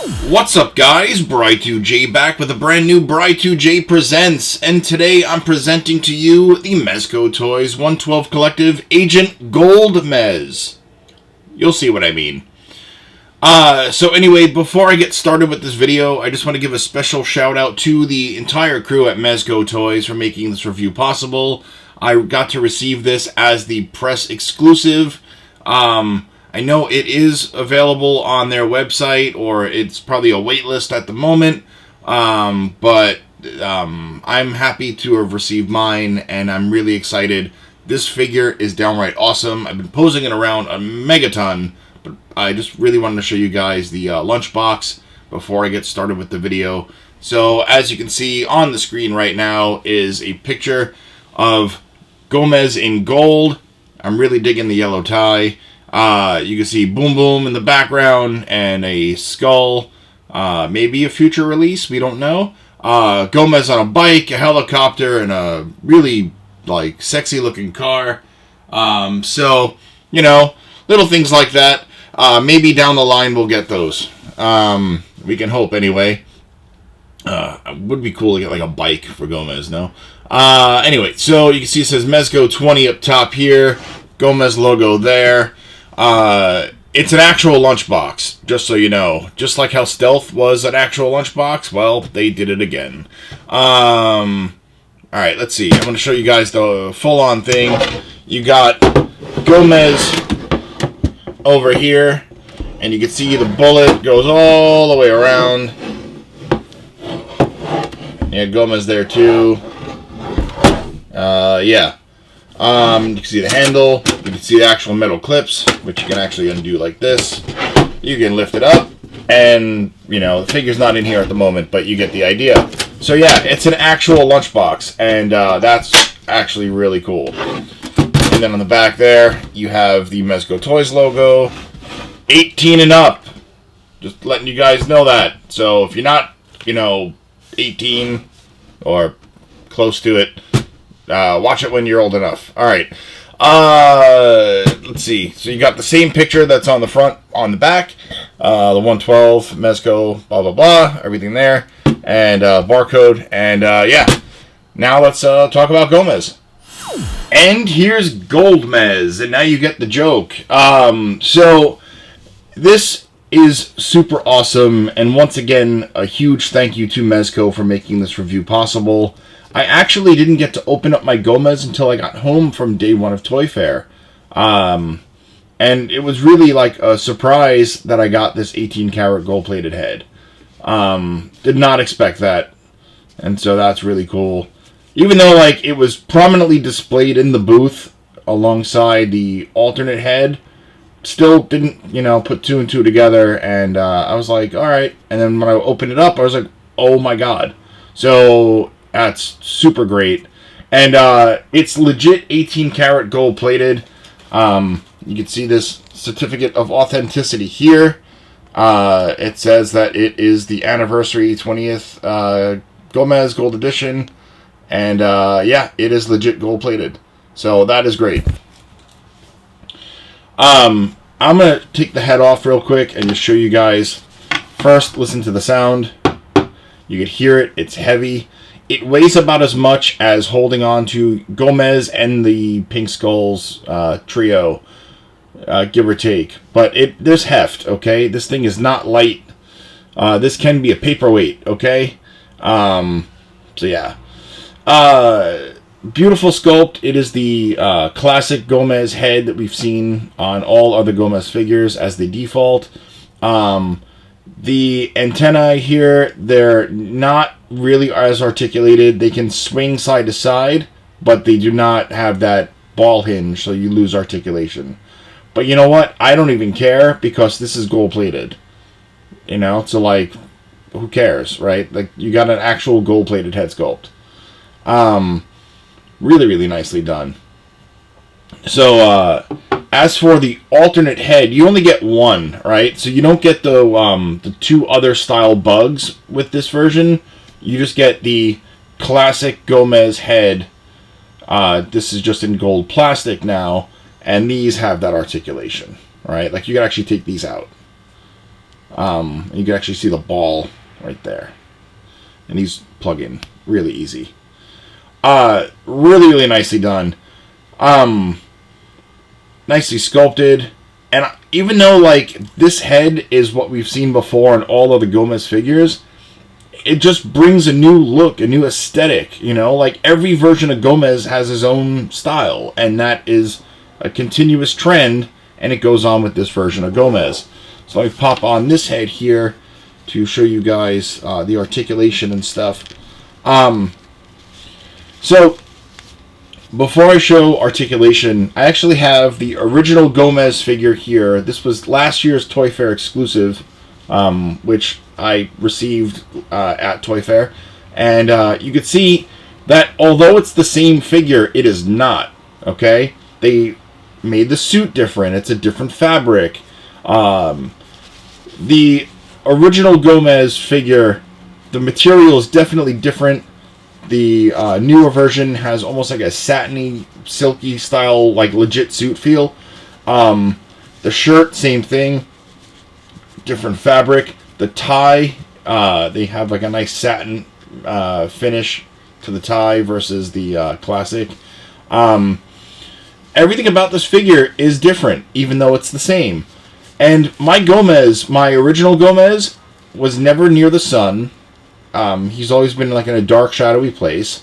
What's up, guys? Bry2J back with a brand new Bry2J Presents, and today I'm presenting to you the Mezco Toys 112 Collective Agent Gold Mez. You'll see what I mean. So anyway, before I get started with this video, I just want to give a special shout out to the entire crew at Mezco Toys for making this review possible. I got to receive this as the press exclusive. I know it is available on their website, or it's probably a wait list at the moment, but I'm happy to have received mine, and I'm really excited. This figure is downright awesome. I've been posing it around a megaton, but I just really wanted to show you guys the lunchbox before I get started with the video. So, as you can see on the screen right now is a picture of Gomez in gold. I'm really digging the yellow tie. You can see Boom Boom in the background and a skull. Maybe a future release, we don't know. Gomez on a bike, a helicopter, and a really sexy looking car. So, you know, little things like that. Maybe down the line we'll get those. We can hope anyway. It would be cool to get like a bike for Gomez, no? Anyway, so you can see it says Mezco 20 up top here. Gomez logo there. It's an actual lunchbox, just so you know. Just like how Stealth was an actual lunchbox, well, they did it again. Alright, let's see. I'm going to show you guys the full-on thing. You got Gomez over here, and you can see the bullet goes all the way around. Yeah, Gomez there too. Yeah. You can see the handle, you can see the actual metal clips, which you can actually undo like this. You can lift it up, and, you know, the figure's not in here at the moment, but you get the idea. So yeah, it's an actual lunchbox, and that's actually really cool. And then on the back there, you have the Mezco Toys logo, 18 and up. Just letting you guys know that. So if you're not, you know, 18 or close to it, watch it when you're old enough. Alright. Let's see. So you got the same picture that's on the front, on the back. The 112, Mezco, blah, blah, blah. Everything there. And barcode. And yeah. Now let's talk about Gomez. And here's Gold Mez. And now you get the joke. So this is super awesome. And once again, a huge thank you to Mezco for making this review possible. I actually didn't get to open up my Gomez until I got home from day one of Toy Fair. And it was really like a surprise that I got this 18 karat gold-plated head. Did not expect that. And so that's really cool. Even though like it was prominently displayed in the booth alongside the alternate head, still didn't, you know, put two and two together. And I was like, alright. And then when I opened it up, I was like, oh my god. So that's super great. And it's legit 18 karat gold plated. You can see this certificate of authenticity here. It says that it is the anniversary 20th Gomez Gold Edition. And yeah, it is legit gold plated. So that is great. I'm going to take the head off real quick and just show you guys. First, listen to the sound. You can hear it. It's heavy. It weighs about as much as holding on to Gomez and the Pink Skulls trio, give or take. But there's heft, okay? This thing is not light. This can be a paperweight, okay? So yeah. Beautiful sculpt. It is the classic Gomez head that we've seen on all other Gomez figures as the default. The antennae here, they're not really as articulated. They can swing side to side, but they do not have that ball hinge, so you lose articulation. But you know what? I don't even care, because this is gold plated. You know, so like, who cares, right? Like, you got an actual gold plated head sculpt. Really, really nicely done. So, as for the alternate head, you only get one, right? So you don't get the two other style bugs with this version. You just get the classic Gomez head. This is just in gold plastic now, and these have that articulation, right? Like, you can actually take these out. You can actually see the ball right there. And these plug in really easy. Really nicely done. Nicely sculpted. And even though, like, this head is what we've seen before in all of the Gomez figures, it just brings a new look, a new aesthetic, you know? Like, every version of Gomez has his own style, and that is a continuous trend, and it goes on with this version of Gomez. So let me pop on this head here to show you guys the articulation and stuff. So, before I show articulation, I actually have the original Gomez figure here. This was last year's Toy Fair exclusive, which I received at Toy Fair. And you can see that although it's the same figure, it is not. Okay? They made the suit different. It's a different fabric. The original Gomez figure, the material is definitely different. The newer version has almost like a satiny, silky style, like legit suit feel. The shirt, same thing. Different fabric. The tie, they have like a nice satin finish to the tie versus the classic. Everything about this figure is different, even though it's the same. And my Gomez, my original Gomez, was never near the sun. He's always been like in a dark, shadowy place,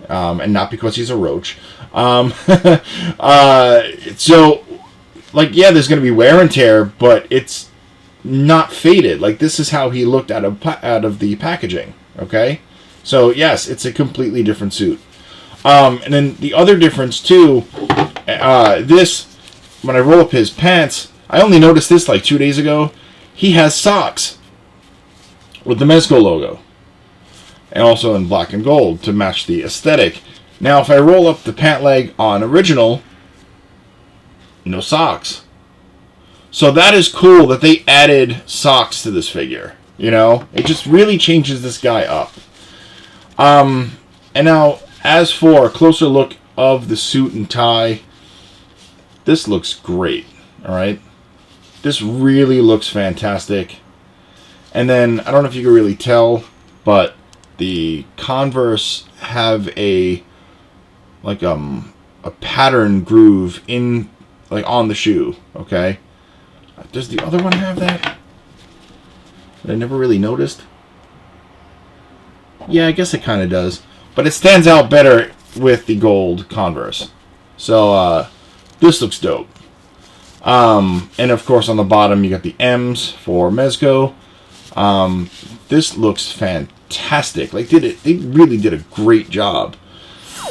and not because he's a roach. So, like, yeah, there's going to be wear and tear, but it's not faded. Like, this is how he looked out of the packaging. Okay, so yes, it's a completely different suit. And then the other difference too, this, when I roll up his pants, I only noticed this like 2 days ago. He has socks with the Mezco logo. And also in black and gold to match the aesthetic. Now, if I roll up the pant leg on original, no socks. So that is cool that they added socks to this figure. You know, it just really changes this guy up. And now, as for a closer look of the suit and tie, this looks great. All right, this really looks fantastic. And then I don't know if you can really tell, but the Converse have a pattern groove in, like, on the shoe. Okay, does the other one have that? I never really noticed. Yeah, I guess it kind of does, but it stands out better with the gold Converse. So this looks dope. And of course on the bottom you got the M's for Mezco. This looks fantastic. Like, they really did a great job.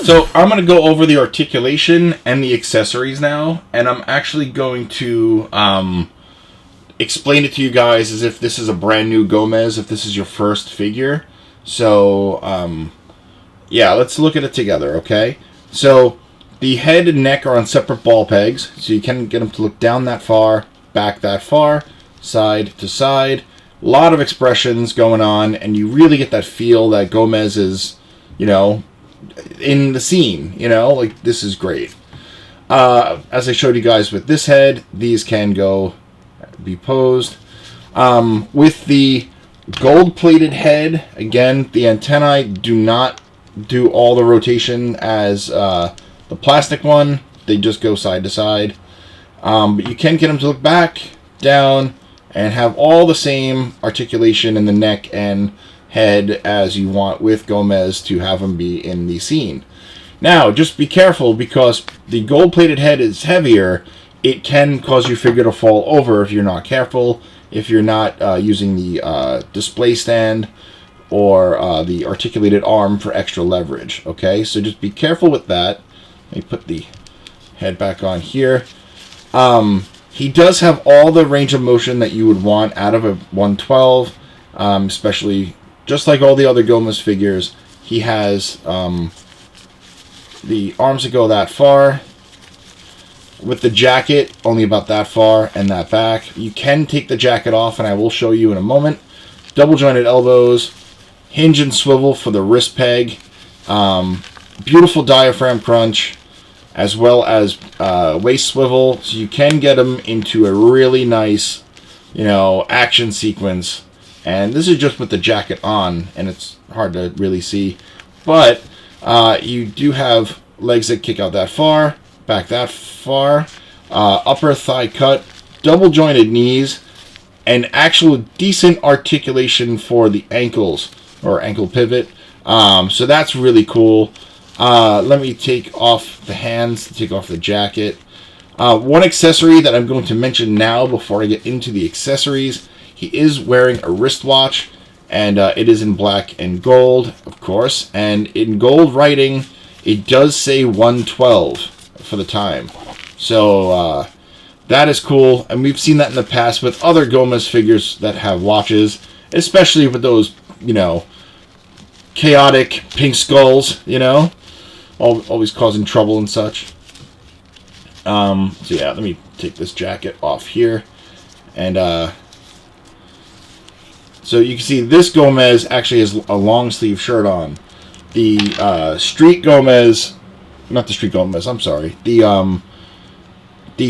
So I'm going to go over the articulation and the accessories now, and I'm actually going to explain it to you guys as if this is a brand new Gomez, if this is your first figure. So yeah, let's look at it together, okay? So the head and neck are on separate ball pegs, so you can get them to look down that far, back that far, side to side. A lot of expressions going on, and you really get that feel that Gomez is, you know, in the scene, you know? Like, this is great. As I showed you guys with this head, these can be posed. With the gold-plated head, again, the antennae do not do all the rotation as the plastic one. They just go side to side. But you can get them to look back, down, and have all the same articulation in the neck and head as you want with Gomez to have them be in the scene. Now, just be careful, because the gold-plated head is heavier. It can cause your figure to fall over if you're not careful, if you're not using the display stand or the articulated arm for extra leverage. Okay, so just be careful with that. Let me put the head back on here. He does have all the range of motion that you would want out of a 112, especially just like all the other Gomez figures. He has the arms that go that far. With the jacket, only about that far and that back. You can take the jacket off, and I will show you in a moment. Double jointed elbows, hinge and swivel for the wrist peg, beautiful diaphragm crunch, as well as waist swivel, so you can get them into a really nice, action sequence. And this is just with the jacket on, and it's hard to really see. But you do have legs that kick out that far, back that far, upper thigh cut, double jointed knees, and actual decent articulation for the ankles, or ankle pivot. So that's really cool. Let me take off the hands, take off the jacket. One accessory that I'm going to mention now before I get into the accessories, he is wearing a wristwatch, and it is in black and gold, of course. And in gold writing, it does say 112 for the time. So that is cool, and we've seen that in the past with other Gomez figures that have watches, especially with those, chaotic pink skulls, always causing trouble and such. So yeah, let me take this jacket off here, and so you can see this Gomez actually has a long sleeve shirt on. The Street Gomez, not the Street Gomez, I'm sorry, the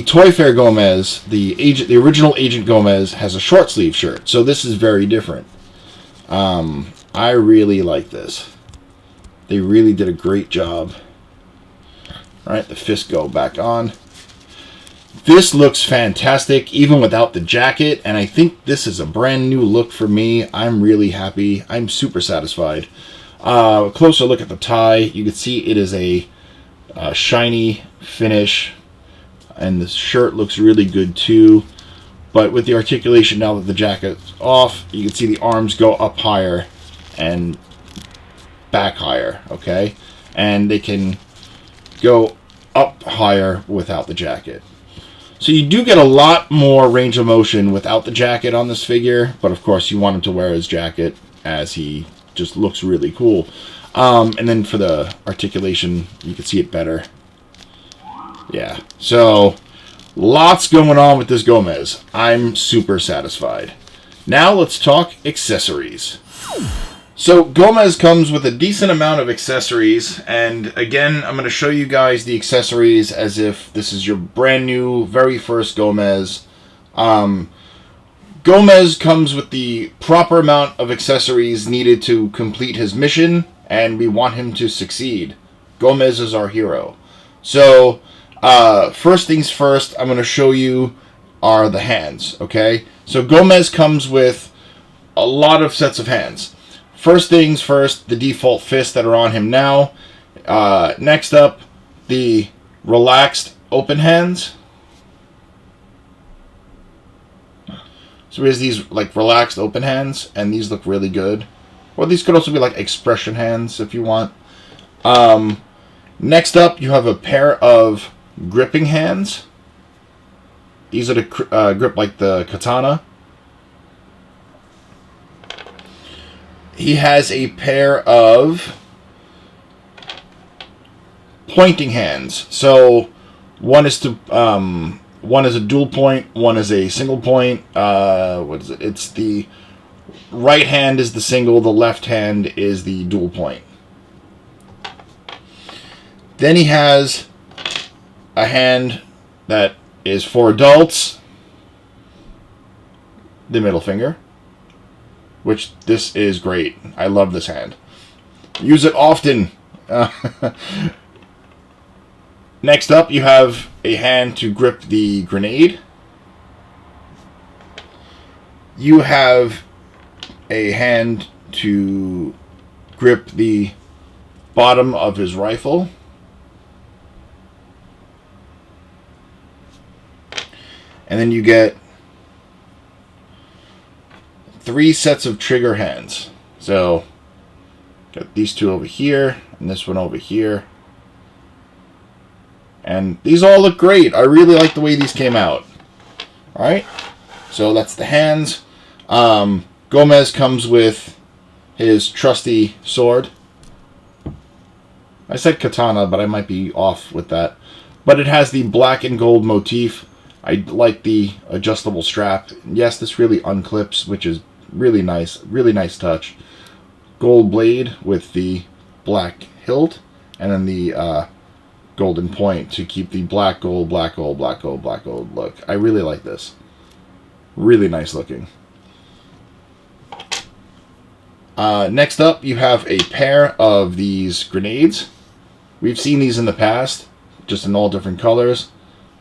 Toy Fair Gomez, the original Agent Gomez, has a short sleeve shirt. So this is very different. I really like this. They really did a great job. Alright, the fists go back on. This looks fantastic, even without the jacket, and I think this is a brand new look for me. I'm really happy. I'm super satisfied. A closer look at the tie. You can see it is a shiny finish, and the shirt looks really good too. But with the articulation now that the jacket's off, you can see the arms go up higher and back higher, okay? And they can go up higher without the jacket. So you do get a lot more range of motion without the jacket on this figure, but of course you want him to wear his jacket as he just looks really cool. And then for the articulation, you can see it better. Yeah, so lots going on with this Gomez. I'm super satisfied. Now let's talk accessories. So Gomez comes with a decent amount of accessories, and again, I'm going to show you guys the accessories as if this is your brand new, very first Gomez. Gomez comes with the proper amount of accessories needed to complete his mission, and we want him to succeed. Gomez is our hero. So first things first, I'm going to show you are the hands, okay? So Gomez comes with a lot of sets of hands. First things first, the default fists that are on him now. Next up, the relaxed open hands. So he has these like relaxed open hands, and these look really good. Or these could also be like expression hands if you want. Next up, you have a pair of gripping hands. These are to grip like the katana. He has a pair of pointing hands. So one is a dual point, one is a single point. What is it? It's the right hand is the single, the left hand is the dual point. Then he has a hand that is for adults, the middle finger, which this is great. I love this hand. Use it often. Next up, you have a hand to grip the grenade. You have a hand to grip the bottom of his rifle. And then you get 3 sets of trigger hands. So, got these 2 over here, and this one over here. And these all look great. I really like the way these came out. Alright, so that's the hands. Gomez comes with his trusty sword. I said katana, but I might be off with that. But it has the black and gold motif. I like the adjustable strap. Yes, this really unclips, which is really nice touch. Gold blade with the black hilt, and then the golden point to keep the black gold, black gold, black gold, black gold look. I really like this. Really nice looking. Next up, you have a pair of these grenades. We've seen these in the past, just in all different colors.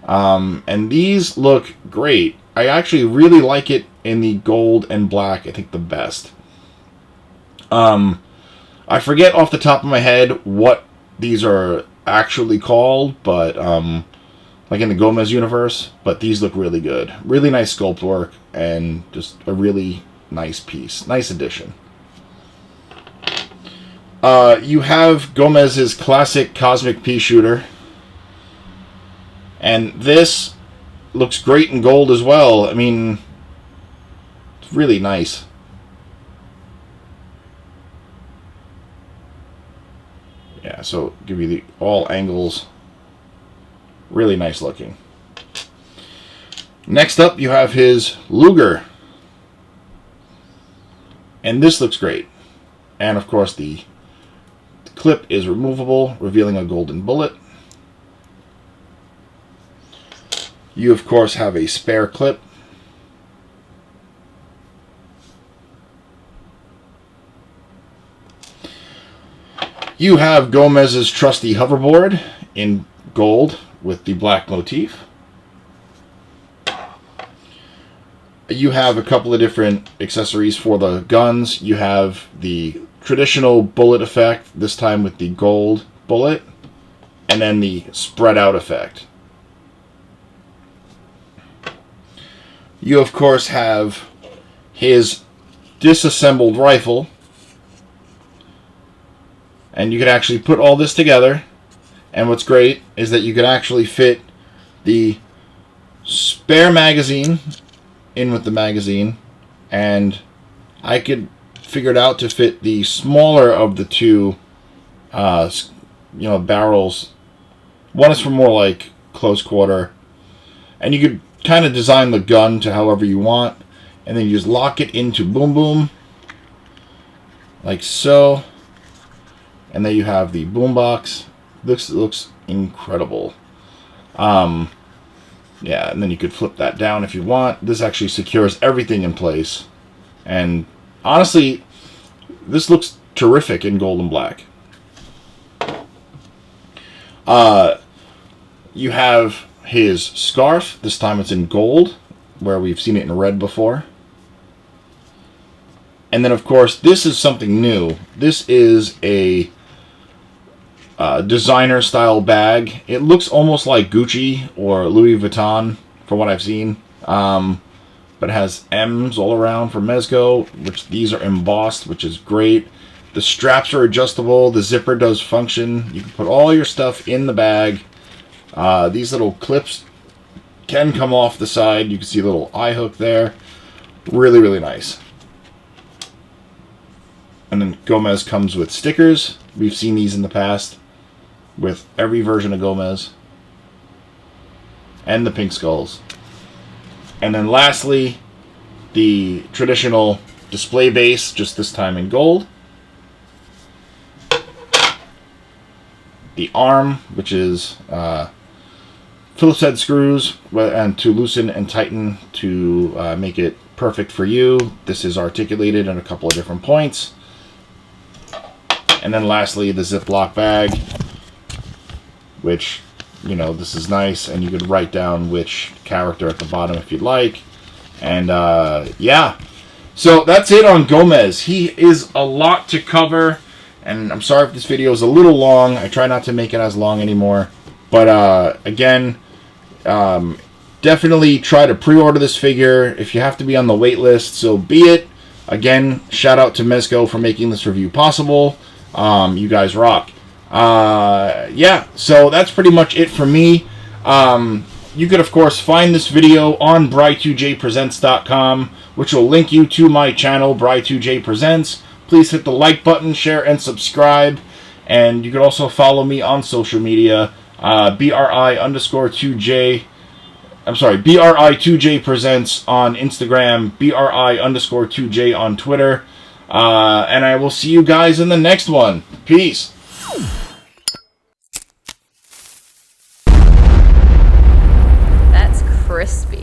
And these look great. I actually really like it in the gold and black, I think the best. I forget off the top of my head what these are actually called, but like in the Gomez universe, but these look really good. Really nice sculpt work, and just a really nice piece. Nice addition. You have Gomez's classic Cosmic Pea Shooter. And this looks great in gold as well. I mean, it's really nice. Yeah, so give you the all angles. Really nice looking. Next up, you have his Luger. And this looks great. And of course, the clip is removable, revealing a golden bullet. You, of course, have a spare clip. You have Gomez's trusty hoverboard in gold with the black motif. You have a couple of different accessories for the guns. You have the traditional bullet effect, this time with the gold bullet, and then the spread out effect. You, of course, have his disassembled rifle, and you can actually put all this together, and what's great is that you can actually fit the spare magazine in with the magazine, and I could figure it out to fit the smaller of the two barrels. One is for more like close quarter, and you could kind of design the gun to however you want, and then you just lock it into boom boom like so, and then you have the boom box. Looks incredible. Yeah, and then you could flip that down if you want. This actually secures everything in place, and honestly, this looks terrific in gold and black. You have his scarf. This time it's in gold, where we've seen it in red before. And then, of course, this is something new. This is a designer style bag. It looks almost like Gucci or Louis Vuitton from what I've seen. But it has M's all around for Mezco, which these are embossed, which is great. The straps are adjustable. The zipper does function. You can put all your stuff in the bag. These little clips can come off the side. You can see a little eye hook there. Really, really nice. And then Gomez comes with stickers. We've seen these in the past with every version of Gomez. And the pink skulls. And then lastly, the traditional display base, just this time in gold. The arm, which is Phillips head screws, and to loosen and tighten to make it perfect for you. This is articulated in a couple of different points. And then lastly, the Ziploc bag, which, you know, this is nice, and you could write down which character at the bottom if you'd like. And yeah, so that's it on Gomez. He is a lot to cover, and I'm sorry if this video is a little long. I try not to make it as long anymore. But again, definitely try to pre-order this figure. If you have to be on the wait list, so be it. Again, shout out to Mezco for making this review possible. You guys rock. Yeah, so that's pretty much it for me. You could, of course, find this video on Bry2jpresents.com, which will link you to my channel, Bry2jpresents. Please hit the like button, share, and subscribe. And you could also follow me on social media, BRI_2J. I'm sorry, BRI2J Presents on Instagram, BRI_2J on Twitter. And I will see you guys in the next one. Peace. That's crispy.